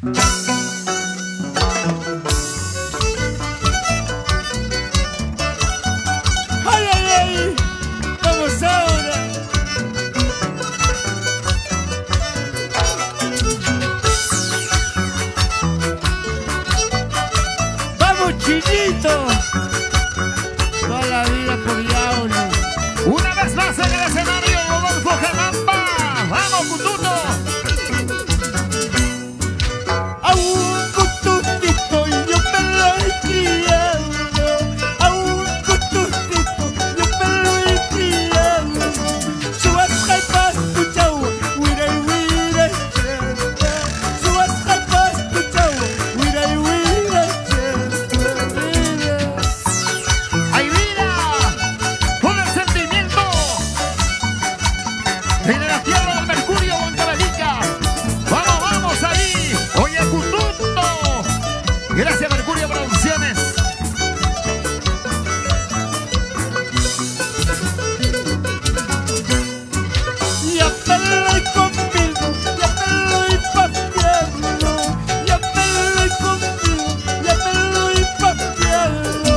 Ay, ay, ay, vamos ahora. Vamos, Chinito. Toda la vida por Yauli. Una vez más en el escenario, Rodolfo Janamba. ¡Vamos, Cututo! A un cututito yo me lo he criado. A un cututito yo me lo he criado. Subas jalpas tu chau, wiray wiray chata. Subas jalpas tu chau, wiray wiray chata. ¡Ay, vida! ¡Con el sentimiento! ¡Viene la tierra del Mercurio, Huancavelica! ¡Vamos, vamos ahí! ¡Oye, Cututo! Gracias, Mercurio Producciones. Ya me lo he comido, ya me lo he pateado. Ya me lo he comido, ya me lo he pateado.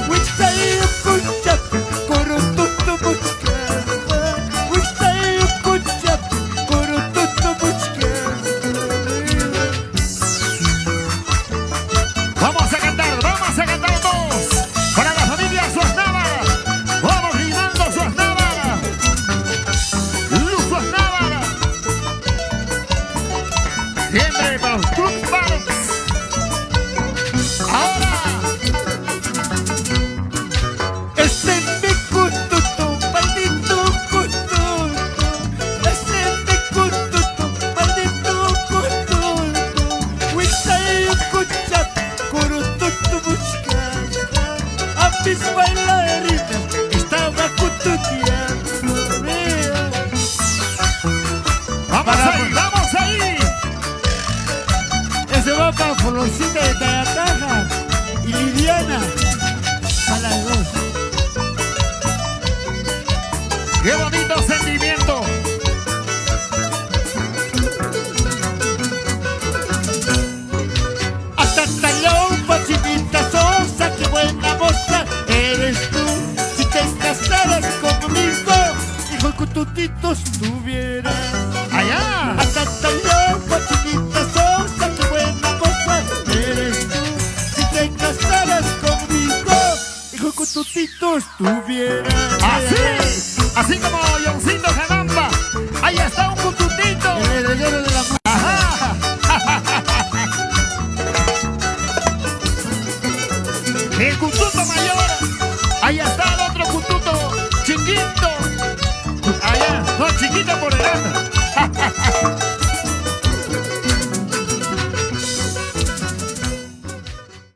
Wistayo kuchap, korotuto buscada. Wistayo kuchap, korotuto buscada. Vamos a cantar todos. Para la familia Suaznávara. Vamos gritando Suaznávara. Luz Suaznávara. Siempre para los Club Parks. Ahora. Ese es mi cututo, maldito cututo. Ese es mi cututo, maldito cututo. Wistayo kuchap, korotuto buscada. A mis bailarinas estaba cututeando. Vamos ahí, vamos ahí. Ese va para Florcita de Tayataja y Liliana. A las dos. Qué bonito sentimiento. Hasta Talón, Chinita Sosa, qué buena moza eres tú. Si te casaras conmigo, hijo cututitos tuviera. Allá. Hasta Talón, Chinita Sosa, qué buena moza eres tú. Si te casaras conmigo, hijo cututitos tuviera. Así como Yoncito Janamba. Ahí está un Cututito. El heredero de la música. Ajá. El Cututo mayor. Ahí está el otro Cututo chiquito. Allá, no, chiquito por el otro.